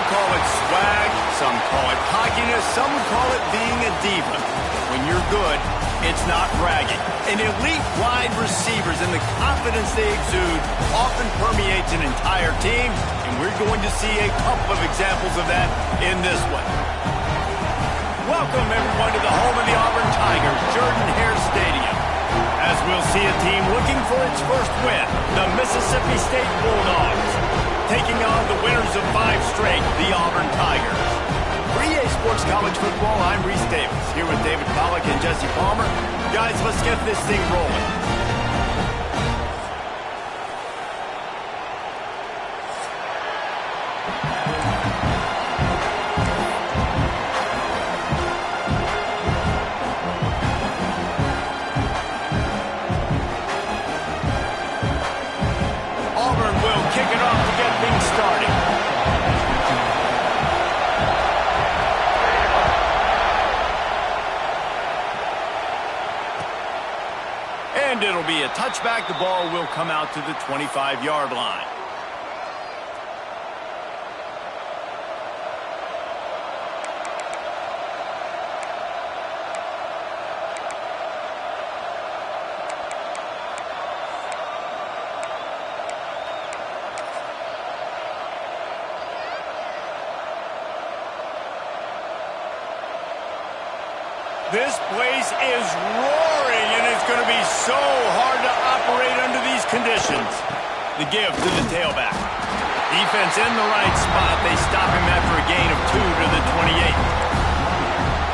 call it swag, some call it cockiness, some call it being a diva. When you're good, it's not bragging. And elite wide receivers and the confidence they exude often permeates an entire team, and we're going to see a couple of examples of that in this one. Welcome, everyone, to the home of the Auburn Tigers, Jordan-Hare Stadium. As we'll see a team looking for its first win, the Mississippi State Bulldogs, taking on the winners of 5 straight, the Auburn Tigers. For EA Sports College Football, I'm Reese Davis, here with David Pollack and Jesse Palmer. Guys, let's get this thing rolling. Auburn will kick it off to get things started. And it'll be a touchback. The ball will come out to the 25-yard line. This place is roaring, and it's going to be so hard to operate under these conditions. The give to the tailback. Defense in the right spot. They stop him after a gain of 2 to the 28.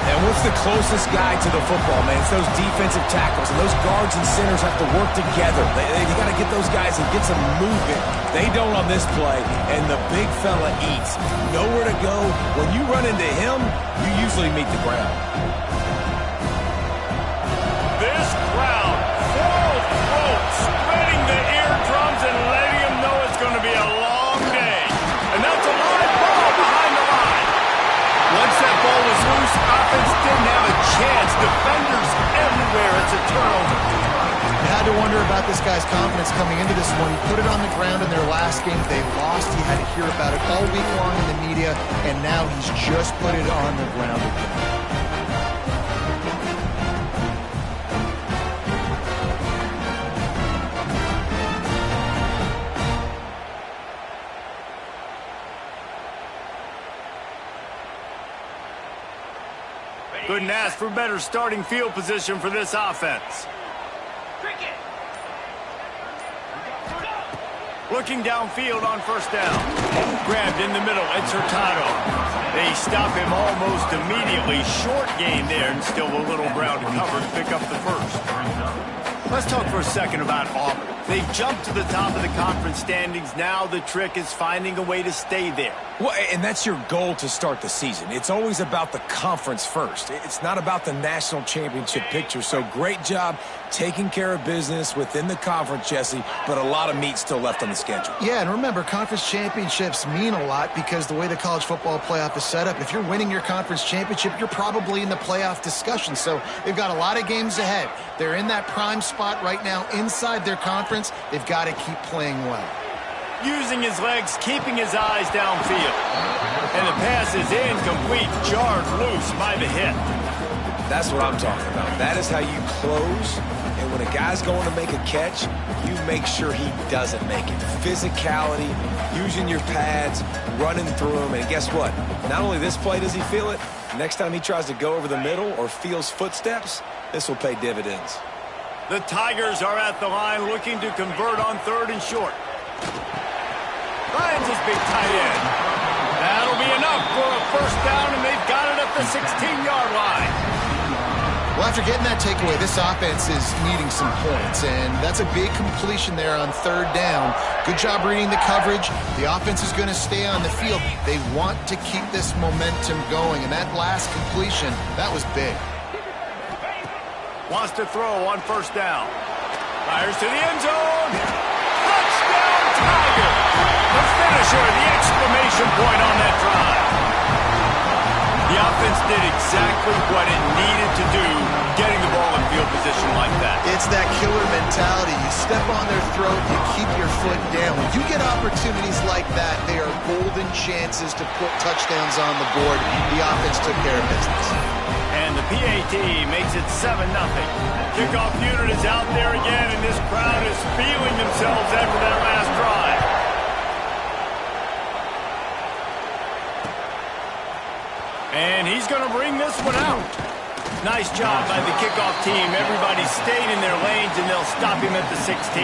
And what's the closest guy to the football, man? It's those defensive tackles, and those guards and centers have to work together. You got to get those guys and get some movement. They don't on this play, and the big fella eats. Nowhere to go. When you run into him, you usually meet the ground. This crowd, full throat, spreading the eardrums and letting them know it's going to be a long day. And that's a live ball behind the line. Once that ball was loose, offense didn't have a chance. Defenders everywhere. It's a turnover. You had to wonder about this guy's confidence coming into this one. He put it on the ground in their last game. They lost. He had to hear about it all week long in the media, and now he's just put it on the ground again. Couldn't ask for better starting field position for this offense. Looking downfield on first down. Grabbed in the middle. It's Hurtado. They stop him almost immediately. Short gain there, and still a little ground to cover to pick up the first. Let's talk for a second about Auburn. They've jumped to the top of the conference standings. Now the trick is finding a way to stay there. Well, and that's your goal to start the season. It's always about the conference first. It's not about the national championship picture. So great job taking care of business within the conference, Jesse, but a lot of meat still left on the schedule. Yeah, and remember, conference championships mean a lot because the way the college football playoff is set up, if you're winning your conference championship, you're probably in the playoff discussion. So they've got a lot of games ahead. They're in that prime spot right now inside their conference. They've got to keep playing well. Using his legs, keeping his eyes downfield. And the pass is incomplete, jarred loose by the hit. That's what I'm talking about. That is how you close. And when a guy's going to make a catch, you make sure he doesn't make it. Physicality, using your pads, running through him. And guess what? Not only this play does he feel it, next time he tries to go over the middle or feels footsteps, this will pay dividends. The Tigers are at the line looking to convert on 3rd and short. Finds his big tight end. That'll be enough for a first down, and they've got it at the 16-yard line. Well, after getting that takeaway, this offense is needing some points, and that's a big completion there on 3rd down. Good job reading the coverage. The offense is going to stay on the field. They want to keep this momentum going, and that last completion, that was big. Wants to throw on first down. Fires to the end zone. Touchdown, Tiger. The finisher, the exclamation point on that drive. The offense did exactly what it needed to do, getting the ball in field position like that. It's that killer mentality. You step on their throat, you keep your foot down. When you get opportunities like that, they are golden chances to put touchdowns on the board. The offense took care of business. And the PAT makes it 7-0. Kickoff unit is out there again, and this crowd is feeling themselves after that last drive. And he's going to bring this one out. Nice job by the kickoff team. Everybody stayed in their lanes, and they'll stop him at the 16.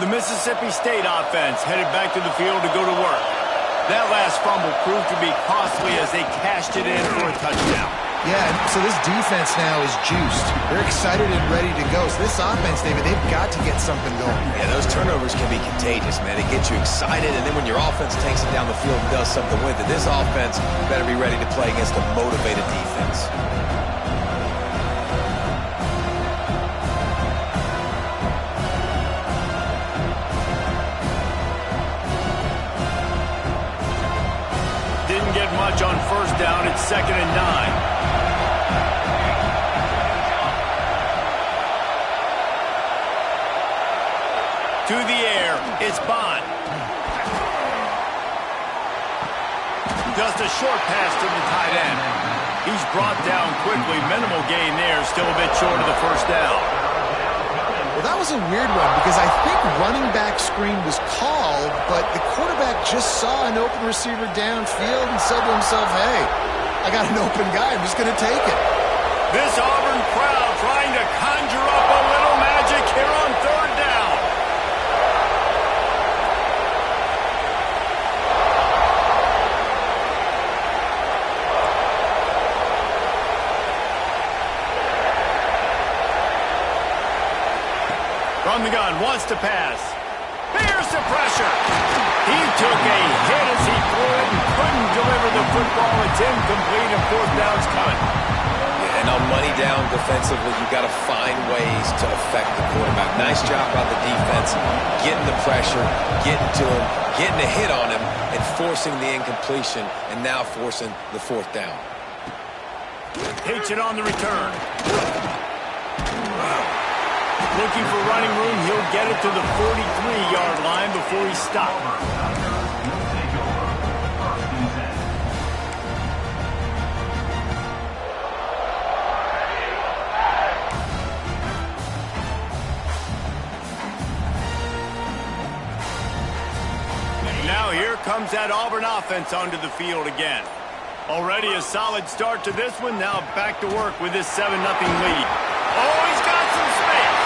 The Mississippi State offense headed back to the field to go to work. That last fumble proved to be costly as they cashed it in for a touchdown. Yeah, so this defense now is juiced. They're excited and ready to go. So this offense, David, they've got to get something going. Yeah, those turnovers can be contagious, man. It gets you excited, and then when your offense takes it down the field and does something with it, this offense better be ready to play against a motivated defense. Didn't get much on first down. It's 2nd and 9. To the air, it's Bond. Just a short pass to the tight end. He's brought down quickly. Minimal gain there, still a bit short of the first down. Well, that was a weird one because I think running back screen was called, but the quarterback just saw an open receiver downfield and said to himself, hey, I got an open guy. I'm just going to take it. This Auburn crowd trying to conjure up a little magic here on third down. From the gun, wants to pass. Here's the pressure. He took a hit as he threw it and couldn't deliver the football. It's incomplete and fourth down's coming. And on money down defensively, you've got to find ways to affect the quarterback. Nice job by the defense, getting the pressure, getting to him, getting a hit on him, and forcing the incompletion, and now forcing the fourth down. Takes it on the return. Looking for running room, he'll get it to the 43-yard line before he stops. Now here comes that Auburn offense onto the field again. Already a solid start to this one. Now back to work with this 7-0 lead. Oh, he's got some space.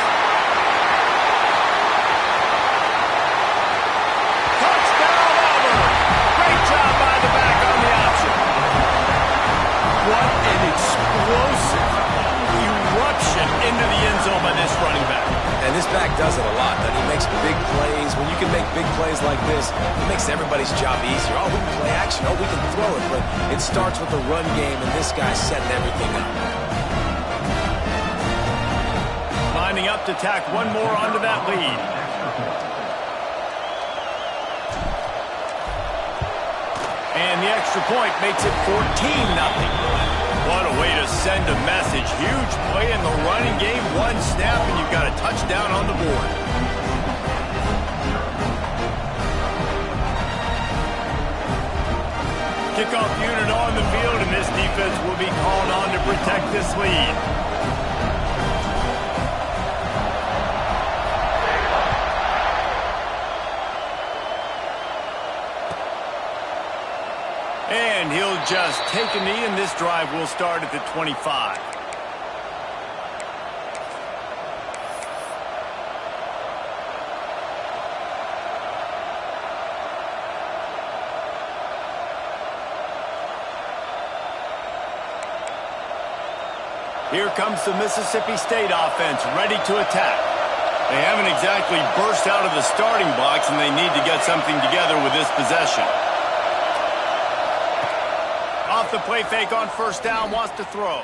Touchdown, Auburn. Great job by the back on the option. What an explosive eruption into the end zone by this running back. And this back does it a lot. He makes big plays. When you can make big plays like this, it makes everybody's job easier. Oh, we can play action. Oh, we can throw it. But it starts with the run game, and this guy's setting everything up. Lining up to tack one more onto that lead. And the extra point makes it 14-0. What a way to send a message. Huge play in the running game. One snap, and you've got a touchdown on the board. Kickoff unit on the field, and this defense will be called on to protect this lead. And he'll just take a knee, and this drive will start at the 25. Here comes the Mississippi State offense, ready to attack. They haven't exactly burst out of the starting blocks, and they need to get something together with this possession. the play fake on first down, wants to throw.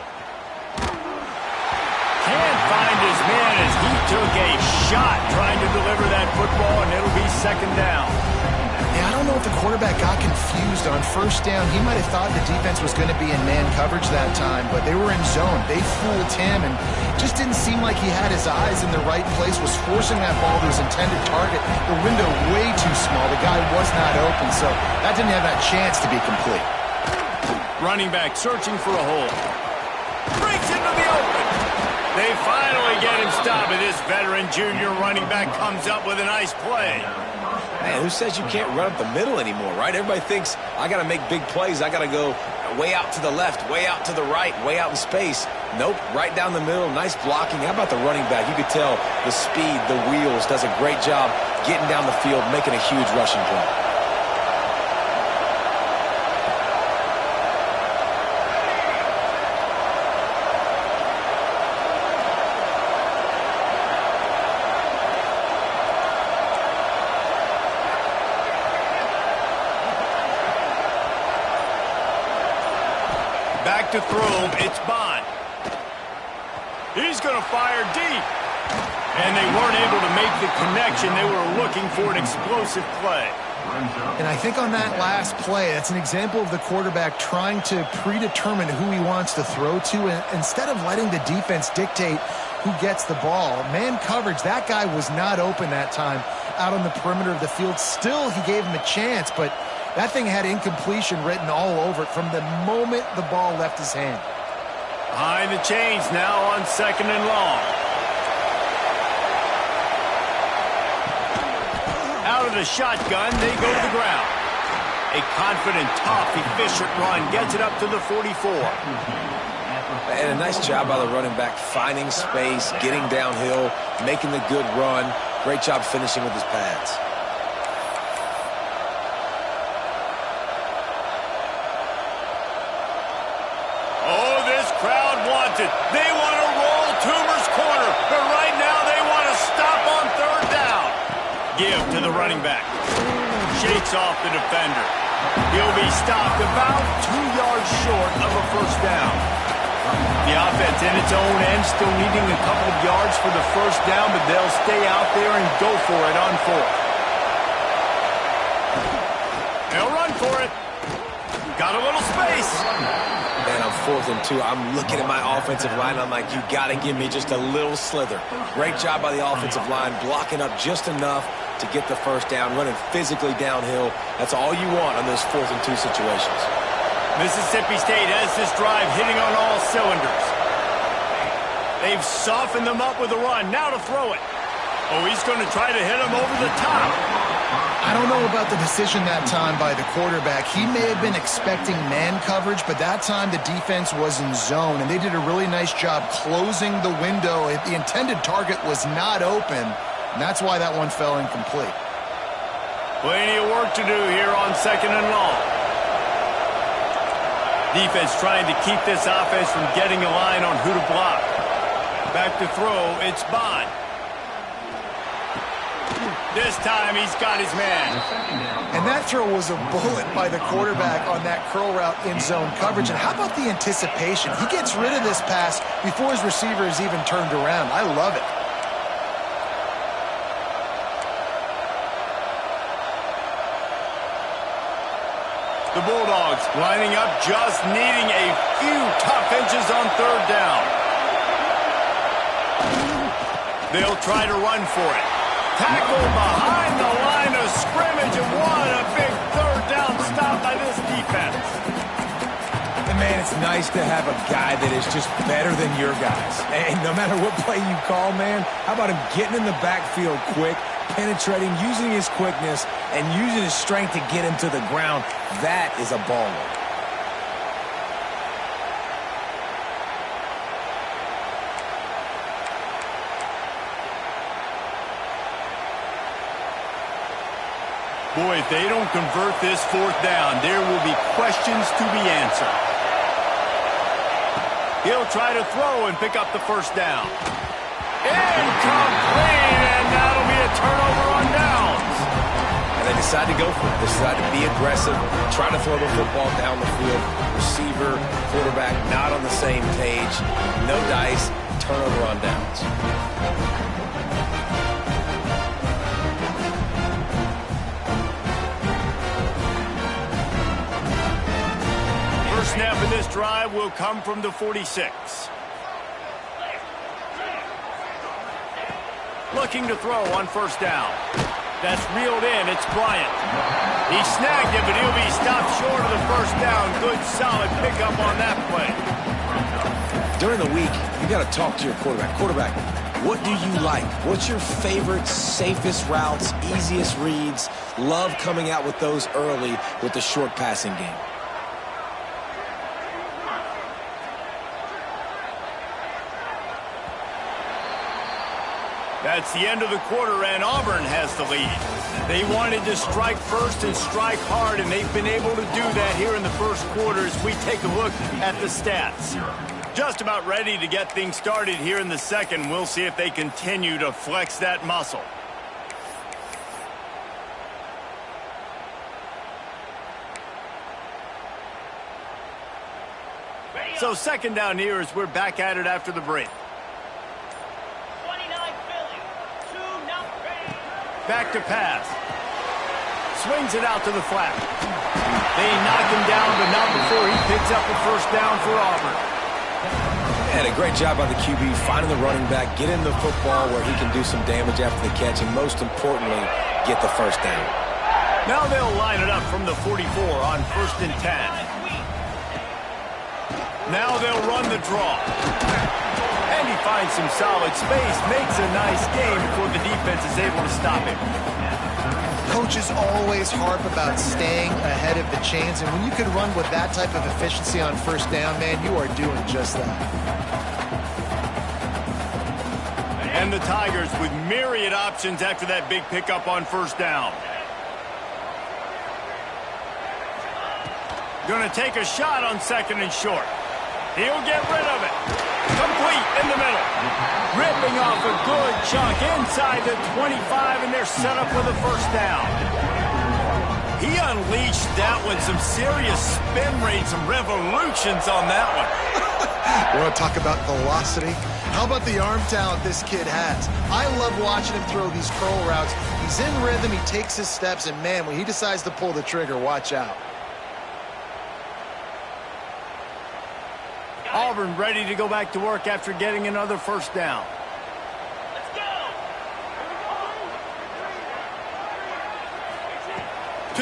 Can't find his man as he took a shot trying to deliver that football, and it'll be second down. Yeah, I don't know if the quarterback got confused on first down. He might have thought the defense was going to be in man coverage that time, but they were in zone. They fooled him, and just didn't seem like he had his eyes in the right place, was forcing that ball to his intended target. The window way too small. The guy was not open, so that didn't have that chance to be complete. Running back searching for a hole. Breaks into the open. They finally get him stopped, and this veteran junior running back comes up with a nice play. Man, who says you can't run up the middle anymore, right? Everybody thinks, I got to make big plays. I got to go way out to the left, way out to the right, way out in space. Nope, right down the middle. Nice blocking. How about the running back? You could tell the speed, the wheels, does a great job getting down the field, making a huge rushing play. Back to throw, it's Bond. He's going to fire deep. And they weren't able to make the connection. They were looking for an explosive play. And I think on that last play, that's an example of the quarterback trying to predetermine who he wants to throw to, and instead of letting the defense dictate who gets the ball. Man coverage, that guy was not open that time out on the perimeter of the field. Still, he gave him a chance, but that thing had incompletion written all over it from the moment the ball left his hand. Behind the chains now on second and long. Out of the shotgun, they go to the ground. A confident, tough, efficient run gets it up to the 44. And a nice job by the running back, finding space, getting downhill, making the good run. Great job finishing with his pads. They want to roll Toomer's corner, but right now they want to stop on third down. Give to the running back. Shakes off the defender. He'll be stopped about 2 yards short of a first down. The offense in its own end still needing a couple of yards for the first down, but they'll stay out there and go for it on fourth. They'll run for it. Got a little space. Man, I'm 4th and 2. I'm looking at my offensive line. I'm like, you got to give me just a little slither. Great job by the offensive line, blocking up just enough to get the first down, running physically downhill. That's all you want on those 4th and 2 situations. Mississippi State has this drive hitting on all cylinders. They've softened them up with a run. Now to throw it. Oh, he's going to try to hit him over the top. I don't know about the decision that time by the quarterback. He may have been expecting man coverage, but that time the defense was in zone, and they did a really nice job closing the window. The intended target was not open, and that's why that one fell incomplete. Plenty of work to do here on second and long. Defense trying to keep this offense from getting a line on who to block. Back to throw, it's Bond. This time he's got his man. And that throw was a bullet by the quarterback on that curl route in zone coverage. And how about the anticipation? He gets rid of this pass before his receiver is even turned around. I love it. The Bulldogs lining up, just needing a few tough inches on third down. They'll try to run for it. Tackle behind the line of scrimmage, and what a big third down stop by this defense. And man, it's nice to have a guy that is just better than your guys. And no matter what play you call, man, how about him getting in the backfield quick, penetrating, using his quickness, and using his strength to get him to the ground. That is a baller. Boy, if they don't convert this fourth down, there will be questions to be answered. He'll try to throw and pick up the first down. Incomplete, and that'll be a turnover on downs. And They decide to go for it. They decide to be aggressive, try to throw the football down the field. Receiver, quarterback, not on the same page. No dice, turnover on downs. First snap in this drive will come from the 46. Looking to throw on first down. That's reeled in. It's Bryant. He snagged it, but he'll be stopped short of the first down. Good, solid pickup on that play. During the week, you got to talk to your quarterback. Quarterback, what do you like? What's your favorite, safest routes, easiest reads? Love coming out with those early with the short passing game. That's the end of the quarter, and Auburn has the lead. They wanted to strike first and strike hard, and they've been able to do that here in the first quarter as we take a look at the stats. Just about ready to get things started here in the second. We'll see if they continue to flex that muscle. So second down here as we're back at it after the break. Back to pass. Swings it out to the flat. They knock him down, but not before he picks up a first down for Auburn. And a great job by the QB finding the running back, getting the football where he can do some damage after the catch, and most importantly, get the first down. Now they'll line it up from the 44 on 1st and 10. Now they'll run the draw. And he finds some solid space, makes a nice game before the defense is able to stop him. Coaches always harp about staying ahead of the chains, and when you can run with that type of efficiency on first down, man, you are doing just that. And the Tigers with myriad options after that big pickup on first down. Gonna take a shot on second and short. He'll get rid of it. Complete in the middle. Ripping off a good chunk inside the 25, and they're set up for the first down. He unleashed that one. Some serious spin rate, some revolutions on that one. You want to talk about velocity? How about the arm talent this kid has? I love watching him throw these curl routes. He's in rhythm, he takes his steps, and man, when he decides to pull the trigger, watch out. Auburn ready to go back to work after getting another first down. Let's go.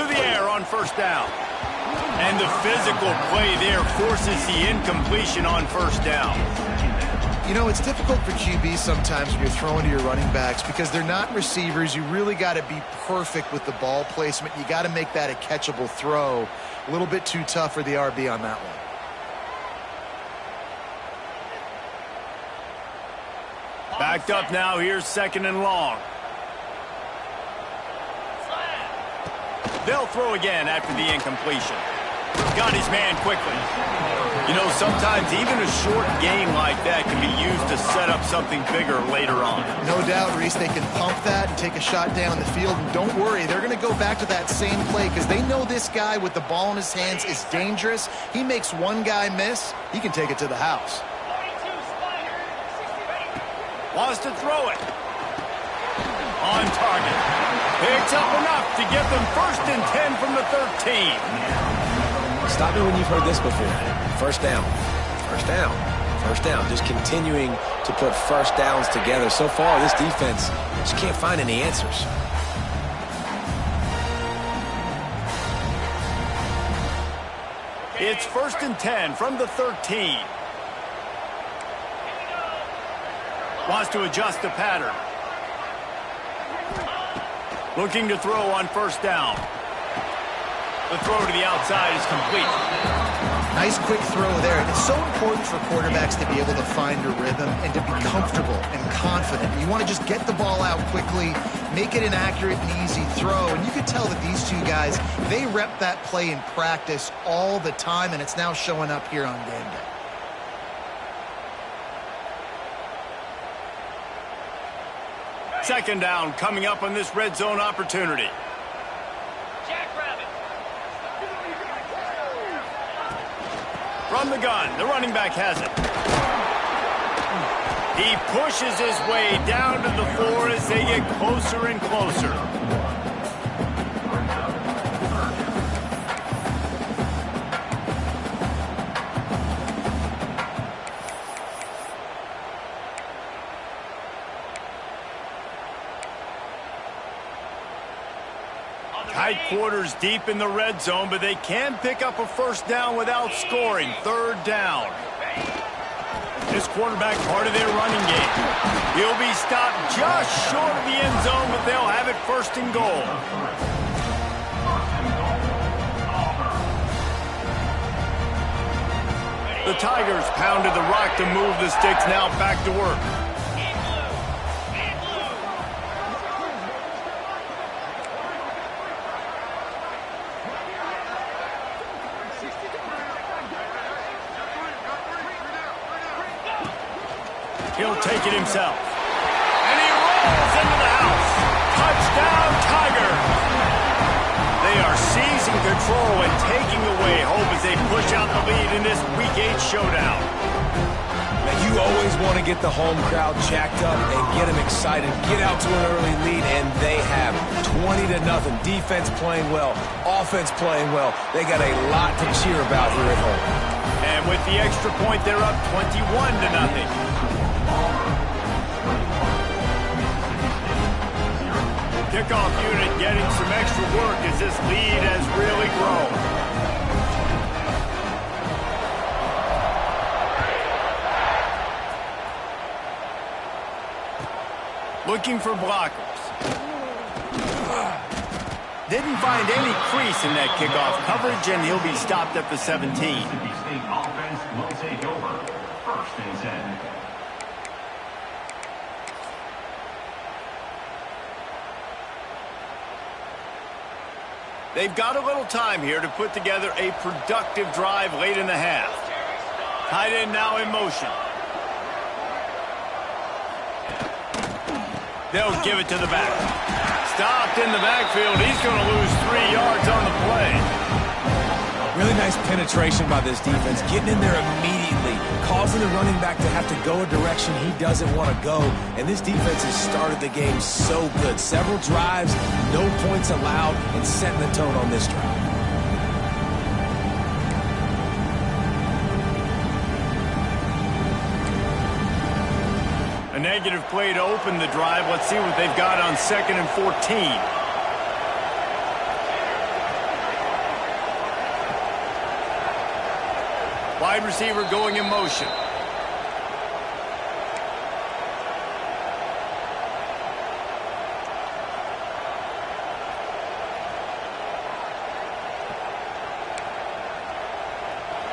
To the air on first down. And the physical play there forces the incompletion on first down. You know, it's difficult for QBs sometimes when you're throwing to your running backs because they're not receivers. You really got to be perfect with the ball placement. You got to make that a catchable throw. A little bit too tough for the RB on that one. Backed up now, here's second and long. They'll throw again after the incompletion. Got his man quickly. You know, sometimes even a short game like that can be used to set up something bigger later on. No doubt, Reese, they can pump that and take a shot down the field. And don't worry, they're going to go back to that same play because they know this guy with the ball in his hands is dangerous. He makes one guy miss, he can take it to the house. Wants to throw it. On target. Picks up enough to get them 1st and 10 from the 13. Stop me when you've heard this before. First down. First down. First down. Just continuing to put first downs together. So far, this defense just can't find any answers. It's 1st and 10 from the 13. Wants to adjust the pattern. Looking to throw on first down. The throw to the outside is complete. Nice quick throw there. It's so important for quarterbacks to be able to find a rhythm and to be comfortable and confident. You want to just get the ball out quickly, make it an accurate and easy throw. And you could tell that these two guys, they rep that play in practice all the time, and it's now showing up here on game day. Second down coming up on this red zone opportunity. From the gun, the running back has it. He pushes his way down to the floor as they get closer and closer. Tight quarters deep in the red zone, but they can pick up a first down without scoring. Third down. This quarterback part of their running game. He'll be stopped just short of the end zone, but they'll have it first and goal. The Tigers pounded the rock to move the sticks, now back to work. He'll take it himself. And he rolls into the house. Touchdown, Tigers. They are seizing control and taking away hope as they push out the lead in this Week 8 showdown. Now, you always want to get the home crowd jacked up and get them excited. Get out to an early lead, and they have 20-0. Defense playing well. Offense playing well. They got a lot to cheer about here at home. And with the extra point, they're up 21-0. Kickoff unit getting some extra work as this lead has really grown. Looking for blockers. Didn't find any crease in that kickoff coverage, and he'll be stopped at the 17. Mississippi State offense will take over. First and 10. They've got a little time here to put together a productive drive late in the half. Tight end now in motion. They'll give it to the back. Stopped in the backfield. He's going to lose 3 yards on the play. Really nice penetration by this defense, getting in there immediately, causing the running back to have to go a direction he doesn't want to go. And this defense has started the game so good. Several drives, no points allowed, and setting the tone on this drive. A negative play to open the drive. Let's see what they've got on 2nd and 14. Wide receiver going in motion.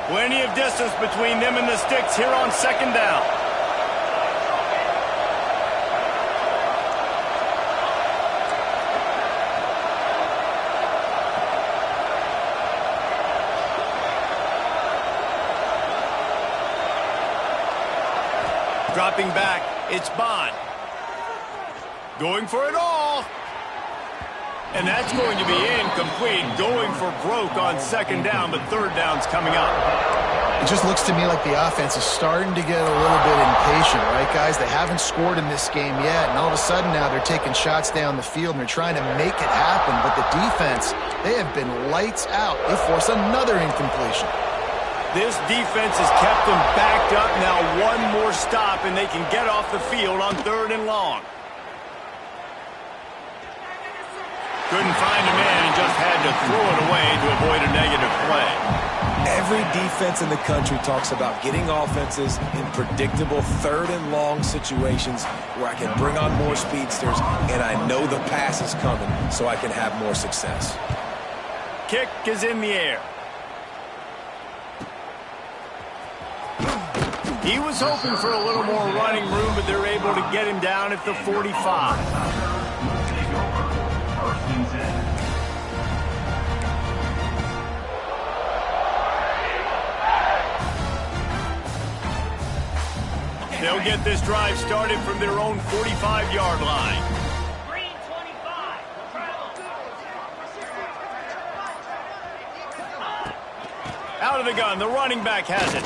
Plenty of distance between them and the sticks here on 2nd down. Dropping back, it's Bond. Going for it all. And that's going to be incomplete. Going for broke on 2nd down, but 3rd down's coming up. It just looks to me like the offense is starting to get a little bit impatient, right, guys? They haven't scored in this game yet, and all of a sudden now they're taking shots down the field and they're trying to make it happen. But the defense, they have been lights out. They force another incompletion. This defense has kept them backed up. Now one more stop, and they can get off the field on 3rd and long. Couldn't find a man and just had to throw it away to avoid a negative play. Every defense in the country talks about getting offenses in predictable 3rd and long situations where I can bring on more speedsters and I know the pass is coming so I can have more success. Kick is in the air. He was hoping for a little more running room, but they're able to get him down at the 45. They'll get this drive started from their own 45-yard line. Out of the gun. The running back has it.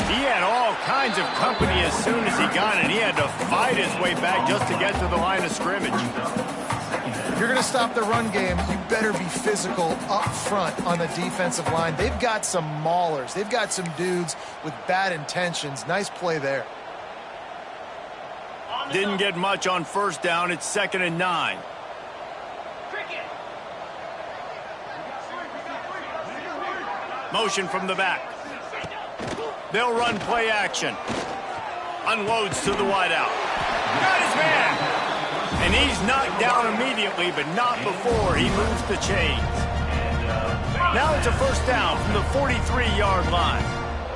He had all kinds of company as soon as he got it. He had to fight his way back just to get to the line of scrimmage. If you're going to stop the run game, you better be physical up front on the defensive line. They've got some maulers. They've got some dudes with bad intentions. Nice play there. Didn't get much on first down. It's 2nd and 9. Motion from the back. They'll run play action. Unloads to the wideout. Got his man. And he's knocked down immediately, but not before he moves the chains. Now it's a first down from the 43-yard line.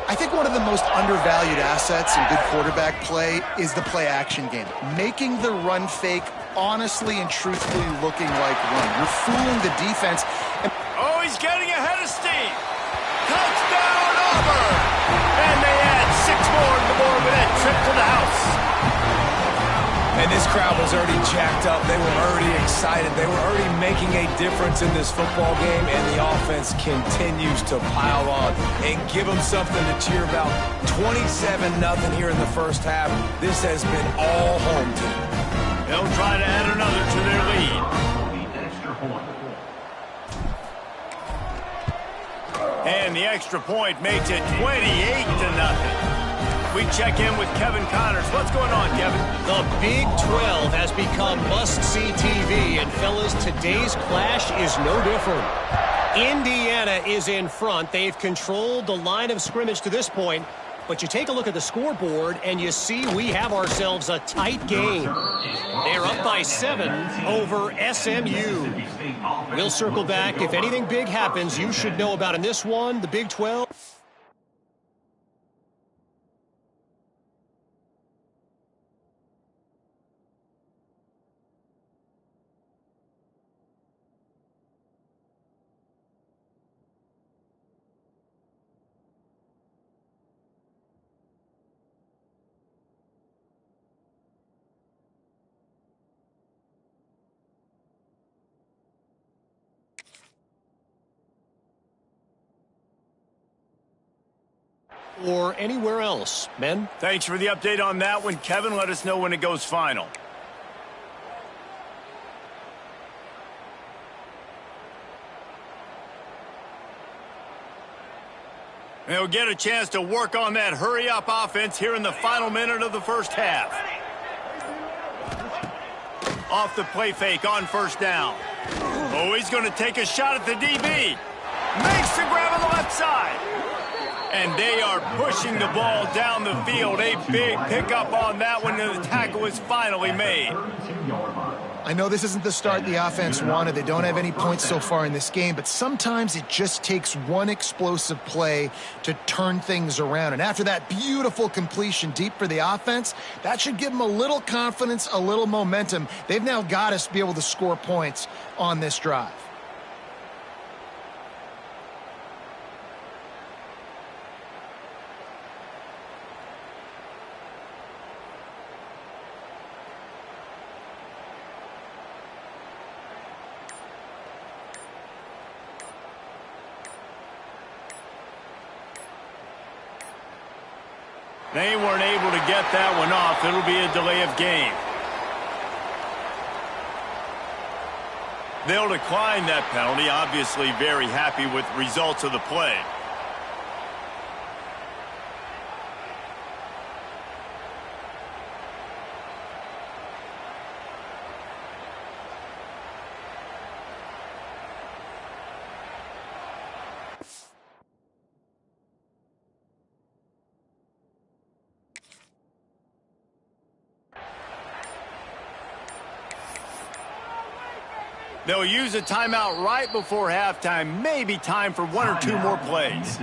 I think one of the most undervalued assets in good quarterback play is the play action game. Making the run fake honestly and truthfully looking like run. You're fooling the defense. Oh, he's getting ahead of steam. Touchdown, Auburn! And they add 6 more to the board with that trip to the house. And this crowd was already jacked up. They were already excited. They were already making a difference in this football game, and the offense continues to pile on and give them something to cheer about. 27-0 here in the first half. This has been all home team. They'll try to add another to their lead. And the extra point makes it 28-0. We check in with Kevin Connors. What's going on, Kevin? The Big 12 has become must-see TV, and fellas, today's clash is no different. Indiana is in front. They've controlled the line of scrimmage to this point, but you take a look at the scoreboard, and you see we have ourselves a tight game. They're up by 7 over SMU. We'll circle back. If anything big happens, you should know about in this one, the Big 12. Or anywhere else, men? Thanks for the update on that one, Kevin. Let us know when it goes final. They'll get a chance to work on that hurry-up offense here in the final minute of the first half. Off the play fake on first down. Oh, he's going to take a shot at the DB. Makes the grab on the left side. And they are pushing the ball down the field. A big pickup on that one, and the tackle is finally made. I know this isn't the start the offense wanted. They don't have any points so far in this game, but sometimes it just takes one explosive play to turn things around. And after that beautiful completion deep for the offense, that should give them a little confidence, a little momentum. They've now got us to be able to score points on this drive. They weren't able to get that one off. It'll be a delay of game. They'll decline that penalty. Obviously very happy with the results of the play. They'll use a timeout right before halftime. Maybe time for one or two more plays.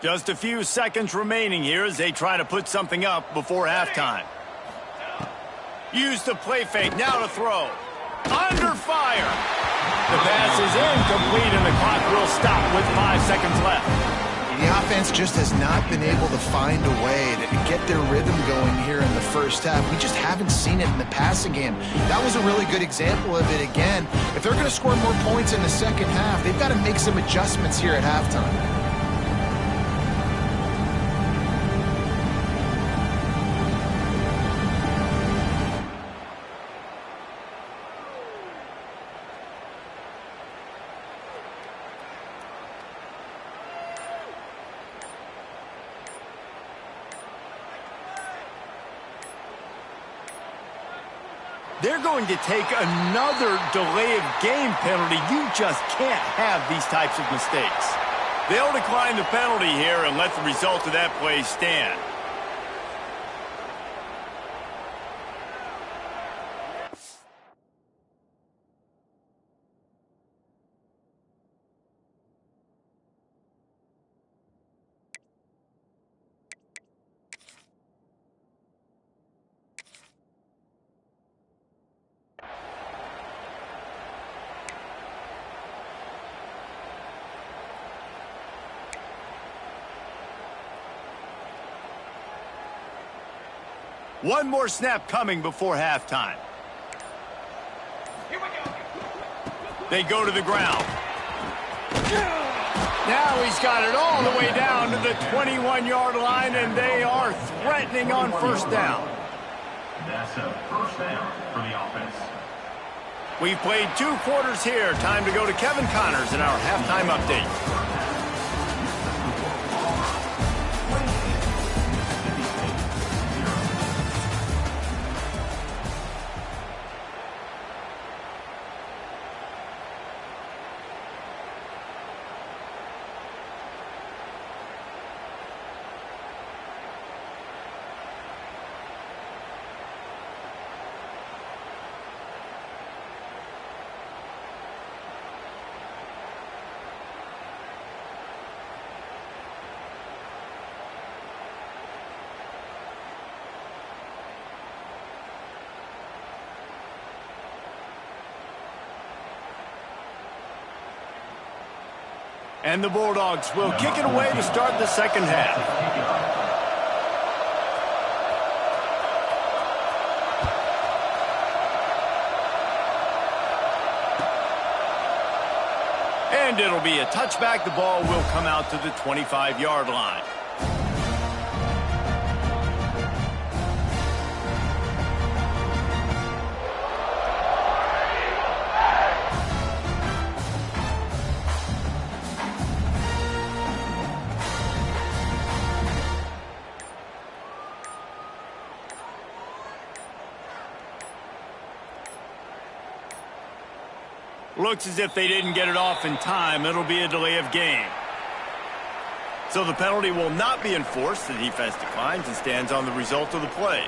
Just a few seconds remaining here as they try to put something up before halftime. Use the play fake, now to throw. Under fire. The pass is incomplete and the clock will stop with 5 seconds left. The offense just has not been able to find a way to get their rhythm going here in the first half. We just haven't seen it in the passing game. That was a really good example of it again. If they're going to score more points in the second half, they've got to make some adjustments here at halftime. They're going to take another delay of game penalty. You just can't have these types of mistakes. They'll decline the penalty here and let the result of that play stand. One more snap coming before halftime. Here we go. They go to the ground. Now he's got it all the way down to the 21-yard line, and they are threatening on first down. That's a first down for the offense. We've played 2 quarters here. Time to go to Kevin Connors in our halftime update. And the Bulldogs will kick it away to start the second half. And it'll be a touchback. The ball will come out to the 25-yard line. Looks as if they didn't get it off in time. It'll be a delay of game. So the penalty will not be enforced. The defense declines and stands on the result of the play.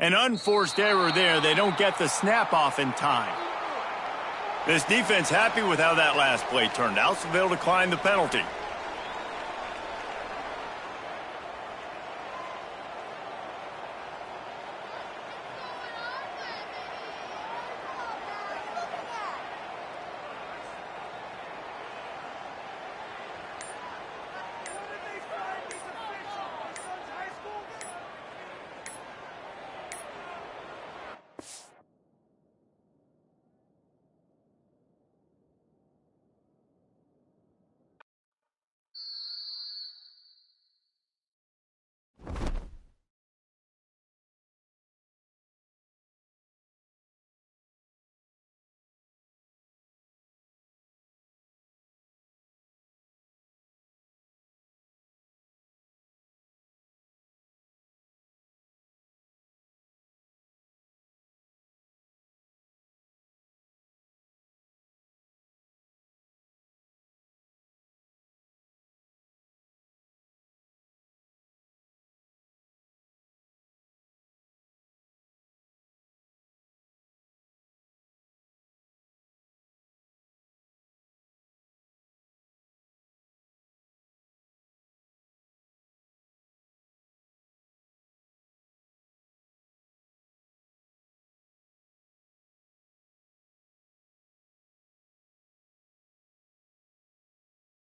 An unforced error there. They don't get the snap off in time. This defense happy with how that last play turned out, so they'll decline the penalty.